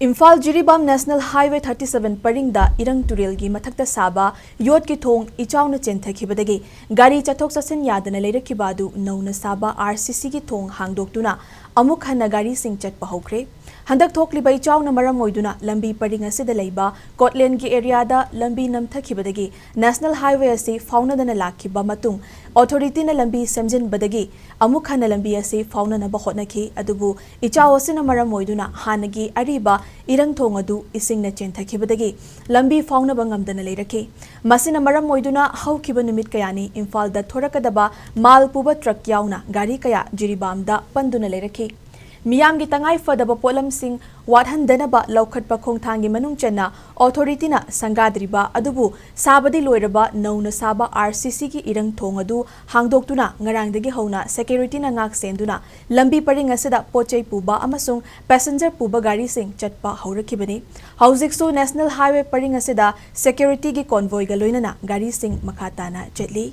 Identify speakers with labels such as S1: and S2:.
S1: Imphal Jiribam national highway 37 परिंगदा इरंग तुरेलगी मथक्ता साबा vote की थोंग इचाउना चेंथखिबदगी गाड़ी चथोक चसिन यादना लेरखिबा अदु नौना साबा आरसीसी की थोंग हांगदोक्तुना अमुक हन्ना गाड़ी सिंग चटपा हौख्रे हंदक थोकलिबा इचाउना मरम ओइदुना लंबी परिंग असिदा लेबा कोटलेन की एरियादा लंबी नमथखिबदगी नेशनल हाईवे असि फाउनदना लाखिबा मतुंग ऑथोरिटीना लंबी सेमजिनबदगी अमुक हन्ना लंबी असि फाउननबा होटनखि अदुबु इचाउ असिना मरम ओइदुना हानगी अरिबा इरंग थोंग अदु इसिंगना चेंथखिबदगी लंबी फाउनबा ngamdana लेरखि मसिना मरम ओइदुना हौखिबा नुमित कयानी इम्फालदा थोरकदबा माल पुबा ट्रक याउना गाड़ी कया जिरीबामदा पंदुना लेरखि मियामगी तंगाई फदबा पोलमसिंग वाटहंदनबा लौखटपा खोंगथांगी मनुंग चन्ना ऑथोरिटीना संगाद्रिबा अदुबु साबदी लोइरबा नौना साबा आरसीसी की इरंग थोंग अदु हांगदोक्तुना ngarangdagi हौना सेक्यूरिटीना ngak सेंदुना लंबी परिंग असदा पोचै पुबा अमसुंग पैसेंजर पुबा गाड़ी सिंग चटपा हौरखिबनी हौजिकसु नेशनल हाईवे परिंग असदा सेक्यूरिटी की कॉन्वॉय गा लोइनना गाड़ी सिंग मखाताना चटली।